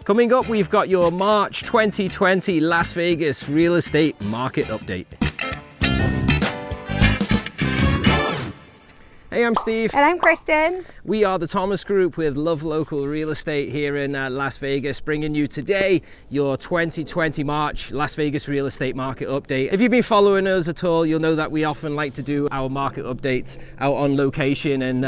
Coming up, we've got your March 2020 Las Vegas real estate market update. Hey, I'm Steve. And I'm Kristen. We are the Thomas Group with Love Local Real Estate here in Las Vegas, bringing you today your 2020 March Las Vegas real estate market update. If you've been following us at all, you'll know that we often like to do our market updates out on location and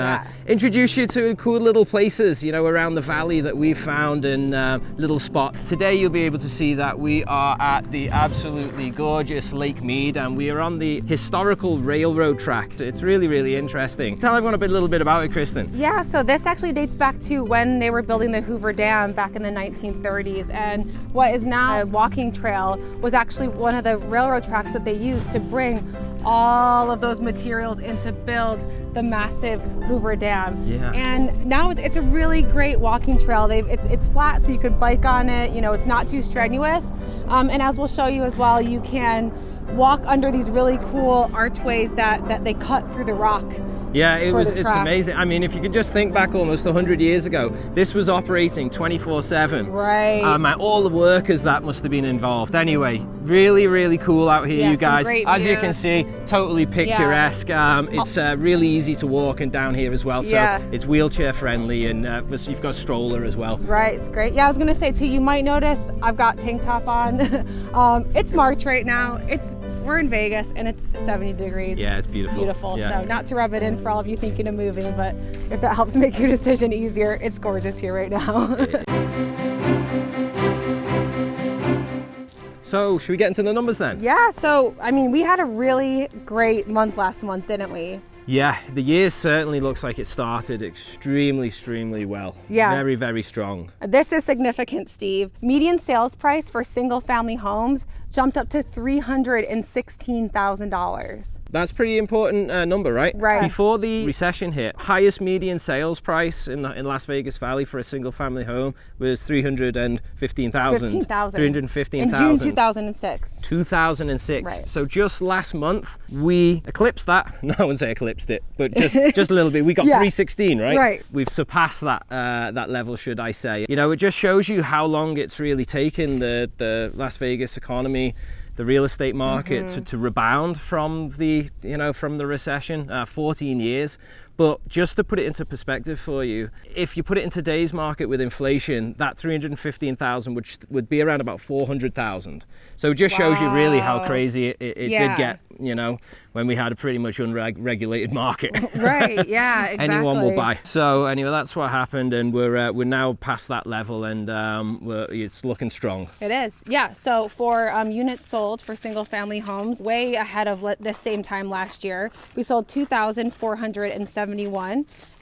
introduce you to cool little places, you know, around the valley that we've found and little spot. Today, you'll be able to see that we are at the absolutely gorgeous Lead Mead and we are on the historical railroad track. It's really, really interesting. Tell everyone a little bit about it, Kristen. Yeah, so this actually dates back to when they were building the Hoover Dam back in the 1930s, and what is now a walking trail was actually one of the railroad tracks that they used to bring all of those materials in to build the massive Hoover Dam. Yeah. And now it's a really great walking trail. It's flat, so you can bike on it. You know, it's not too strenuous. And as we'll show you as well, you can walk under these really cool archways that they cut through the rock. Yeah, it's amazing. I mean, if you could just think back almost 100 years ago, this was operating 24/7. Right. All the workers that must have been involved. Anyway, really, really cool out here, you guys. As you can see, totally picturesque. It's really easy to walk and down here as well. So it's wheelchair friendly, and you've got a stroller as well. Right, it's great. Yeah, I was gonna say too, you might notice I've got tank top on. It's March right now. We're in Vegas and it's 70 degrees. Yeah, it's beautiful. Beautiful. Yeah. So not to rub it in for all of you thinking of moving, but if that helps make your decision easier, it's gorgeous here right now. So should we get into the numbers then? Yeah, so I mean, we had a really great month last month, didn't we? Yeah, the year certainly looks like it started extremely well. Yeah. Very, very strong. This is significant, Steve. Median sales price for single family homes jumped up to $316,000. That's pretty important number, right? Right. Before the recession hit, highest median sales price in Las Vegas Valley for a single family home was $315,000. $315,000. In June 2006. 2006. Right. So just last month, we eclipsed that. No, I wouldn't say eclipsed it, but just a little bit. We got 316, right? Right. We've surpassed that level, should I say. You know, it just shows you how long it's really taken the Las Vegas economy, the real estate market to rebound from the recession, 14 years. But just to put it into perspective for you, if you put it in today's market with inflation, that 315,000 would be around about 400,000. So it just shows you really how crazy it did get, you know, when we had a pretty much unregulated market. Right, yeah, exactly. Anyone will buy. So anyway, that's what happened, and we're now past that level, and it's looking strong. It is, yeah. So for units sold for single family homes, way ahead of the same time last year, we sold 2,471,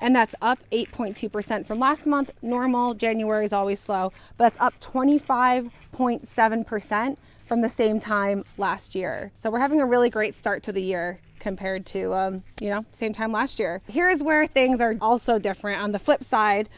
and that's up 8.2% from last month. Normal, January is always slow, but that's up 25.7% from the same time last year. So we're having a really great start to the year compared to, same time last year. Here's where things are also different. On the flip side,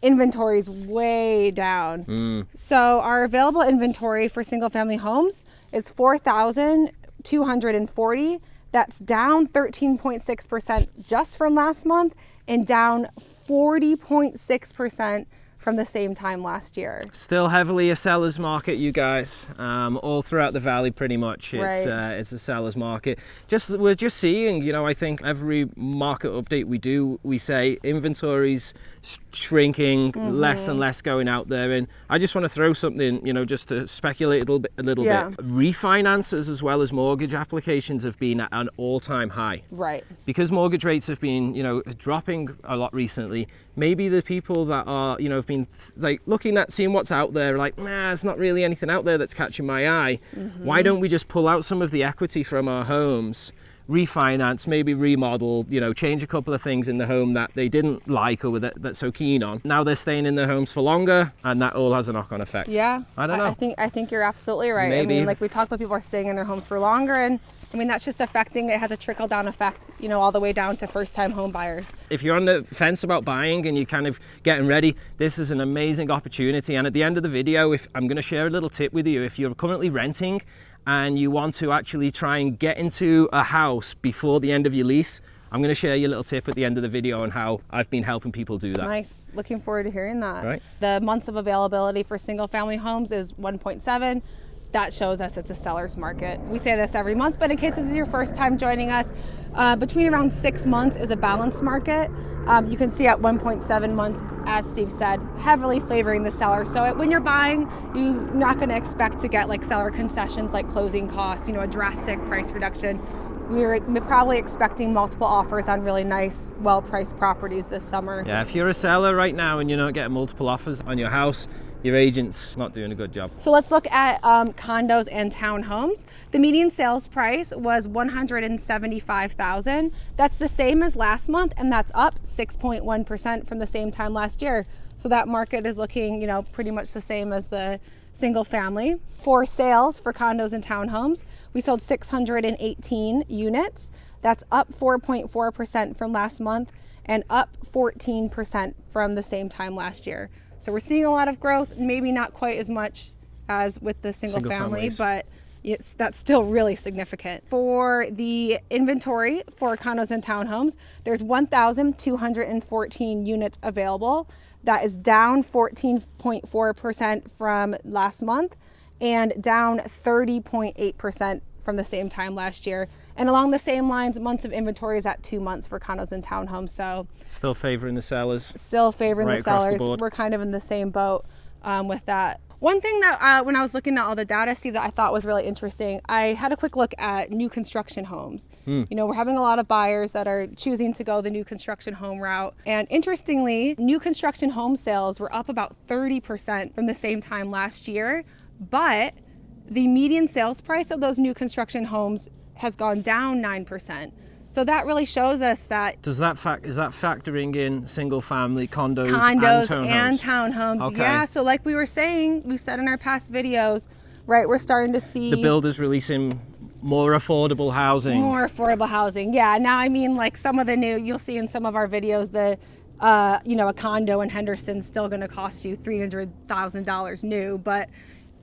inventory is way down. So our available inventory for single family homes is 4,240. That's down 13.6% just from last month and down 40.6% from the same time last year. Still heavily a seller's market, you guys. All throughout the valley, pretty much. It's a seller's market. We're just seeing, you know, I think every market update we do, we say inventories shrinking, less and less going out there. And I just want to throw something, you know, just to speculate a little bit. Refinances as well as mortgage applications have been at an all-time high. Right. Because mortgage rates have been, you know, dropping a lot recently. Maybe the people that are, you know, have been like looking at seeing what's out there, like, nah, there's not really anything out there that's catching my eye. Why don't we just pull out some of the equity from our homes, refinance, maybe remodel, you know, change a couple of things in the home that they didn't like or that's so keen on. Now they're staying in their homes for longer, and that all has a knock-on effect. Yeah, I don't know. I think you're absolutely right. Maybe. I mean, like we talk about, people are staying in their homes for longer, and I mean, that's just affecting, it has a trickle-down effect, you know, all the way down to first-time home buyers. If you're on the fence about buying and you're kind of getting ready, this is an amazing opportunity. And at the end of the video, I'm going to share a little tip with you. If you're currently renting and you want to actually try and get into a house before the end of your lease, I'm going to share you a little tip at the end of the video on how I've been helping people do that. Nice. Looking forward to hearing that. Right. The months of availability for single family homes is 1.7. That shows us it's a seller's market. We say this every month, but in case this is your first time joining us, between around 6 months is a balanced market. You can see at 1.7 months, as Steve said, heavily favoring the seller. So when you're buying, you're not going to expect to get like seller concessions like closing costs, a drastic price reduction. We're probably expecting multiple offers on really nice, well-priced properties this summer. Yeah, if you're a seller right now and you're not getting multiple offers on your house, your agent's not doing a good job. So let's look at condos and townhomes. The median sales price was $175,000. That's the same as last month, and that's up 6.1% from the same time last year. So that market is looking, pretty much the same as the single family. For sales for condos and townhomes, we sold 618 units. That's up 4.4% from last month and up 14% from the same time last year. So we're seeing a lot of growth, maybe not quite as much as with the single family, but that's still really significant. For the inventory for condos and townhomes, there's 1,214 units available. That is down 14.4% from last month and down 30.8% from the same time last year. And along the same lines, months of inventory is at 2 months for condos and townhomes. So still favoring the sellers. Still favoring right the sellers. The We're kind of in the same boat with that. One thing that when I was looking at all the data, Steve, that I thought was really interesting, I had a quick look at new construction homes. We're having a lot of buyers that are choosing to go the new construction home route. And interestingly, new construction home sales were up about 30% from the same time last year. But the median sales price of those new construction homes has gone down 9%. So that really shows us that. Is that factoring in single family condos and townhomes? Okay. Yeah, so like we were saying, we've said in our past videos, right, we're starting to see the builders releasing more affordable housing. Yeah, now I mean like some of the new, you'll see in some of our videos, a condo in Henderson's still going to cost you $300,000 new, but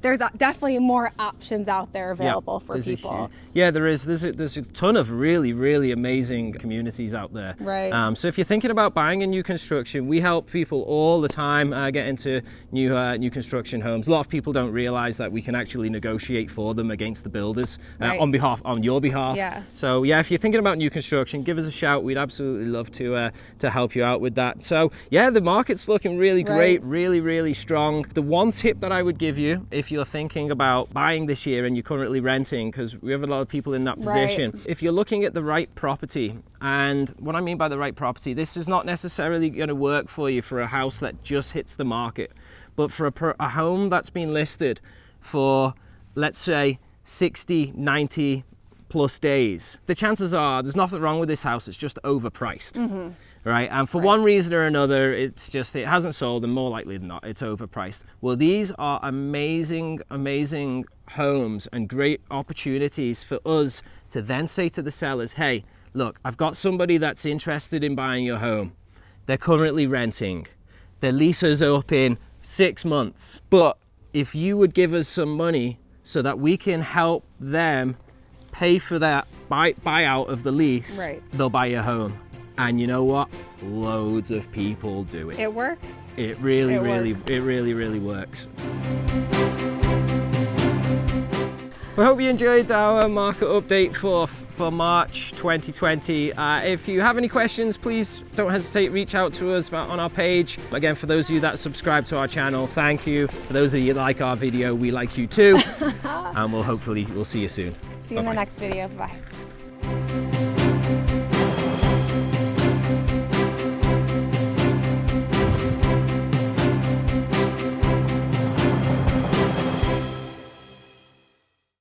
there's definitely more options out there available for people. There's a ton of really, really amazing communities out there. Right. So if you're thinking about buying a new construction, we help people all the time get into new construction homes. A lot of people don't realize that we can actually negotiate for them against the builders on your behalf. Yeah. So yeah, if you're thinking about new construction, give us a shout. We'd absolutely love to help you out with that. So yeah, the market's looking really great, really, really strong. The one tip that I would give you, if you're thinking about buying this year and you're currently renting, because we have a lot of people in that position, if you're looking at the right property, and what I mean by the right property, this is not necessarily going to work for you for a house that just hits the market, but for a home that's been listed for, let's say, 60, 90 plus days, the chances are there's nothing wrong with this house, it's just overpriced. Right, and for one reason or another, it hasn't sold, and more likely than not, it's overpriced. Well, these are amazing, amazing homes and great opportunities for us to then say to the sellers, hey, look, I've got somebody that's interested in buying your home. They're currently renting. Their lease is up in 6 months. But if you would give us some money so that we can help them pay for that buyout of the lease, they'll buy your home. And you know what? Loads of people do it. It works. It really works. We hope you enjoyed our market update for March 2020. If you have any questions, please don't hesitate to reach out to us on our page. Again, for those of you that subscribe to our channel, thank you. For those of you that like our video, we like you too. And we'll see you soon. See you in the next video. Bye.